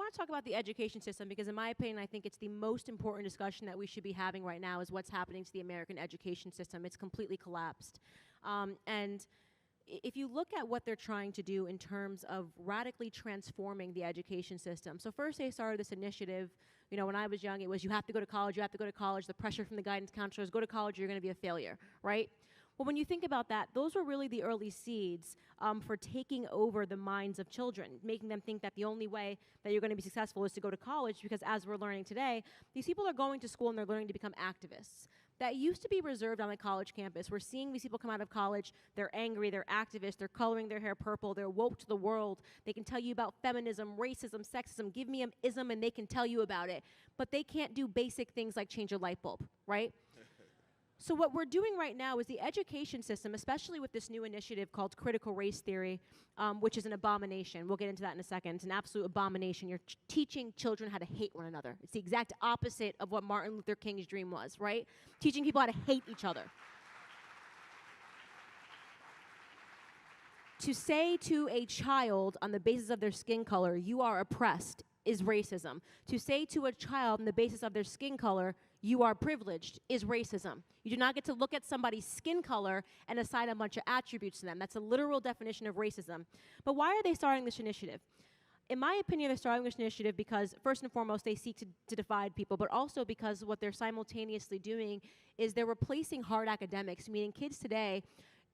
want to talk about the education system because, in my opinion, I think it's the most important discussion that we should be having right now is what's happening to the American education system. It's completely collapsed. And if you look at what they're trying to do in terms of radically transforming the education system. So first they started this initiative, when I was young, it was you have to go to college, you have to go to college. The pressure from the guidance counselors, go to college, you're going to be a failure, right? Well, when you think about that, those were really the early seeds for taking over the minds of children, making them think that the only way that you're going to be successful is to go to college, because as we're learning today, these people are going to school and they're learning to become activists. That used to be reserved on the college campus. We're seeing these people come out of college, they're angry, they're activists, they're coloring their hair purple, they're woke to the world, they can tell you about feminism, racism, sexism, give me an ism and they can tell you about it. But they can't do basic things like change a light bulb, right? So what we're doing right now is the education system, especially with this new initiative called critical race theory, which is an abomination. We'll get into that in a second. It's an absolute abomination. You're teaching children how to hate one another. It's the exact opposite of what Martin Luther King's dream was, right? Teaching people how to hate each other. To say to a child on the basis of their skin color, you are oppressed, is racism. To say to a child on the basis of their skin color, you are privileged, is racism. You do not get to look at somebody's skin color and assign a bunch of attributes to them. That's a literal definition of racism. But why are they starting this initiative? In my opinion, they're starting this initiative because, first and foremost, they seek to divide people, but also because what they're simultaneously doing is they're replacing hard academics, meaning kids today,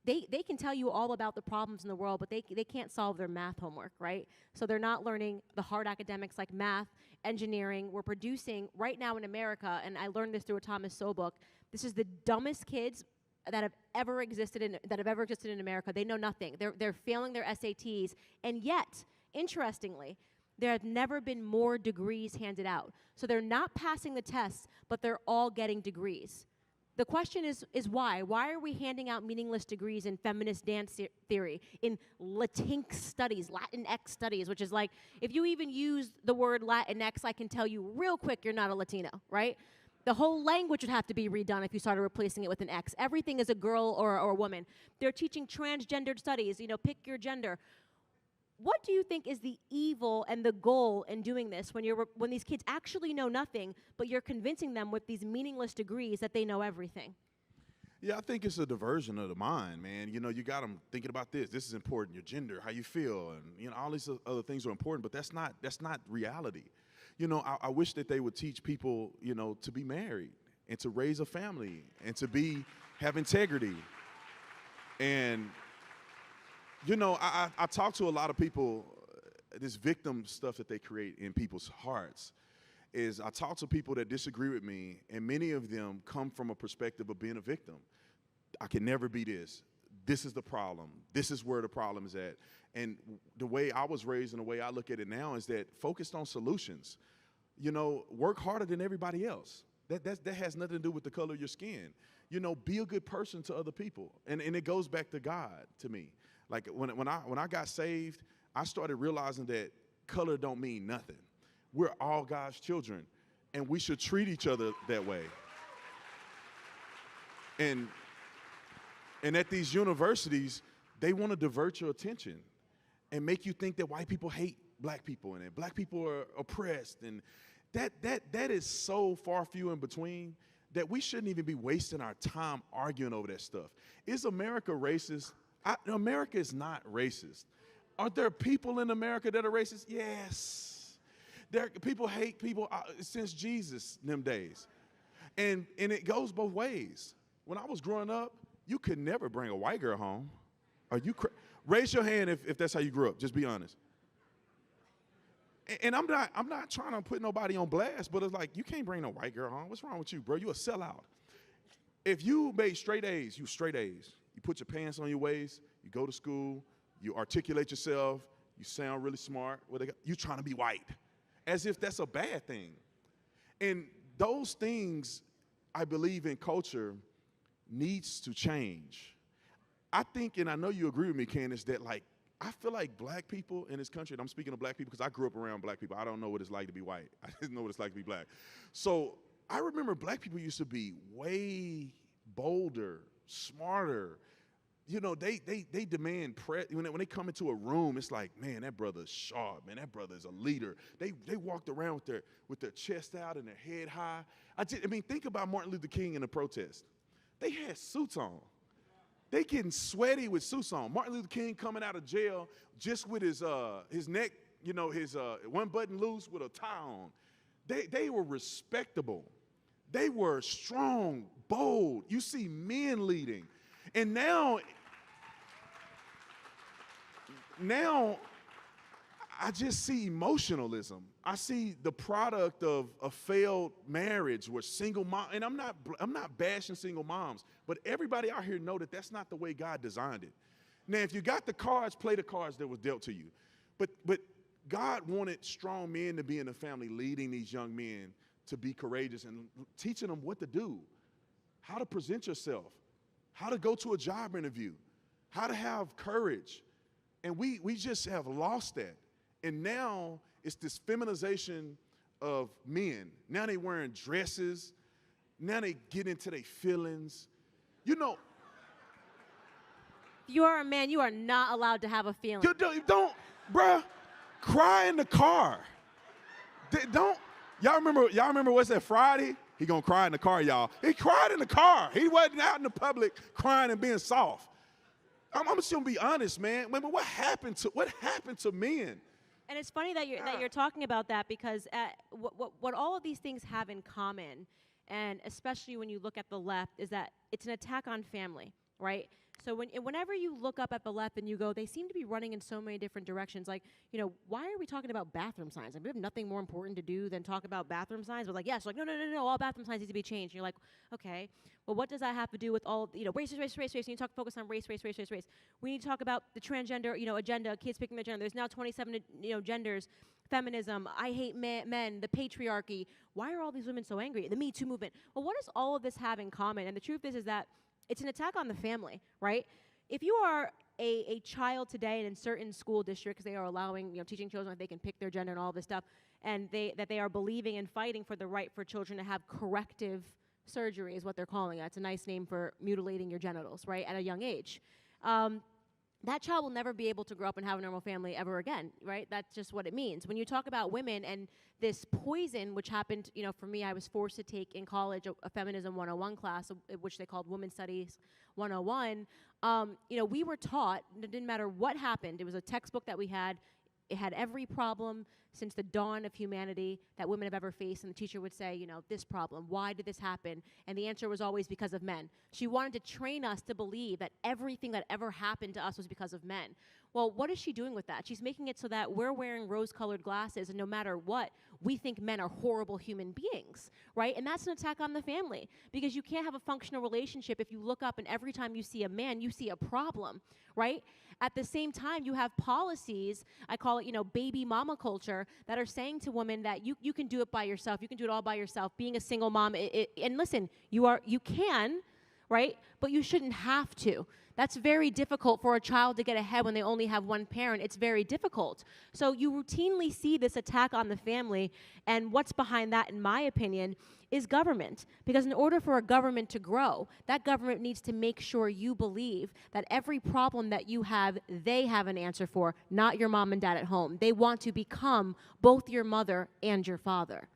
they can tell you all about the problems in the world, but they can't solve their math homework, right? So they're not learning the hard academics like math, engineering. We're producing right now in America, and I learned this through a Thomas Sowell book, this is the dumbest kids that have ever existed in America. They know nothing. They're failing their SATs, and yet, interestingly, there have never been more degrees handed out. So they're not passing the tests, but they're all getting degrees. The question is why? Why are we handing out meaningless degrees in feminist dance theory, in Latinx studies, Latinx studies, which is like, if you even use the word Latinx, I can tell you real quick you're not a Latino, right? The whole language would have to be redone if you started replacing it with an X. Everything is a girl or a woman. They're teaching transgendered studies, pick your gender. What do you think is the evil and the goal in doing this when these kids actually know nothing, but you're convincing them with these meaningless degrees that they know everything? Yeah, I think it's a diversion of the mind, man. You got them thinking about this. This is important. Your gender, how you feel, and all these other things are important. But that's not reality. I wish that they would teach people, to be married and to raise a family and to have integrity. And I talk to a lot of people, this victim stuff that they create in people's hearts is I talk to people that disagree with me, and many of them come from a perspective of being a victim. I can never be this. This is the problem. This is where the problem is at. And the way I was raised and the way I look at it now is that focused on solutions. Work harder than everybody else. That has nothing to do with the color of your skin. Be a good person to other people. And it goes back to God to me. Like when I got saved, I started realizing that color don't mean nothing. We're all God's children, and we should treat each other that way. And at these universities, they want to divert your attention and make you think that white people hate black people and that black people are oppressed. And that is so far few in between that we shouldn't even be wasting our time arguing over that stuff. Is America racist? America is not racist. Are there people in America that are racist? Yes. People hate people since Jesus them days. And it goes both ways. When I was growing up, you could never bring a white girl home. Are you raise your hand if that's how you grew up. Just be honest. And I'm not trying to put nobody on blast, but it's like, you can't bring no white girl home. What's wrong with you, bro? You a sellout. If you made straight A's, you straight A's. You put your pants on your waist, you go to school, you articulate yourself, you sound really smart. You trying to be white, as if that's a bad thing. And those things, I believe in culture, needs to change. I think, and I know you agree with me, Candace, that I feel like black people in this country, and I'm speaking of black people because I grew up around black people. I don't know what it's like to be white. I just know what it's like to be black. So I remember black people used to be way bolder, smarter, you know, they demand when they come into a room, it's like, man, that brother's sharp, man, that brother is a leader. They walked around with their chest out and their head high. I mean, think about Martin Luther King in the protest. They had suits on. They getting sweaty with suits on. Martin Luther King coming out of jail just with his neck, you know, his one button loose with a tie on. They were respectable. They were strong, bold. You see men leading. And now I just see emotionalism. I see the product of a failed marriage where single mom, and I'm not bashing single moms, but everybody out here know that that's not the way God designed it. Now, if you got the cards, play the cards that was dealt to you. But God wanted strong men to be in the family, leading these young men to be courageous and teaching them what to do, how to present yourself, how to go to a job interview, how to have courage. And we just have lost that. And now it's this feminization of men. Now they wearing dresses. Now they get into their feelings. You know. If you are a man, you are not allowed to have a feeling. You don't, bruh, cry in the car. Y'all remember what's that Friday? He gonna cry in the car, y'all. He cried in the car. He wasn't out in the public crying and being soft. I'm just gonna be honest, man. What happened to men? And it's funny that you're talking about that, because what all of these things have in common, and especially when you look at the left, is that it's an attack on family, right? So whenever you look up at the left and you go, they seem to be running in so many different directions. Like, you know, why are we talking about bathroom signs? Like, we have nothing more important to do than talk about bathroom signs. But like, yes, like, no, all bathroom signs need to be changed. And you're like, okay, well, what does that have to do with all, you know, race? We need to focus on race. We need to talk about the transgender, you know, agenda, kids picking their gender. There's now 27, you know, genders, feminism, I hate men, the patriarchy. Why are all these women so angry? The Me Too movement. Well, what does all of this have in common? And the truth is that it's an attack on the family, right? If you are a child today and in certain school districts, they are allowing, you know, teaching children that they can pick their gender and all this stuff, and that they are believing and fighting for the right for children to have corrective surgery is what they're calling it. It's a nice name for mutilating your genitals, right, at a young age. That child will never be able to grow up and have a normal family ever again, right? That's just what it means. When you talk about women and this poison, which happened, you know, for me, I was forced to take in college a Feminism 101 class, which they called Women's Studies 101. You know, we were taught, it didn't matter what happened, it was a textbook that we had. It had every problem since the dawn of humanity that women have ever faced, and the teacher would say, you know, this problem, why did this happen? And the answer was always because of men. She wanted to train us to believe that everything that ever happened to us was because of men. Well, what is she doing with that? She's making it so that we're wearing rose-colored glasses, and no matter what, we think men are horrible human beings, right? And that's an attack on the family, because you can't have a functional relationship if you look up and every time you see a man, you see a problem, right? At the same time, you have policies, I call it, you know, baby mama culture, that are saying to women that you can do it by yourself, you can do it all by yourself, being a single mom, and listen, you can, right? But you shouldn't have to. That's very difficult for a child to get ahead when they only have one parent. It's very difficult. So you routinely see this attack on the family, and what's behind that, in my opinion, is government. Because in order for a government to grow, that government needs to make sure you believe that every problem that you have, they have an answer for, not your mom and dad at home. They want to become both your mother and your father.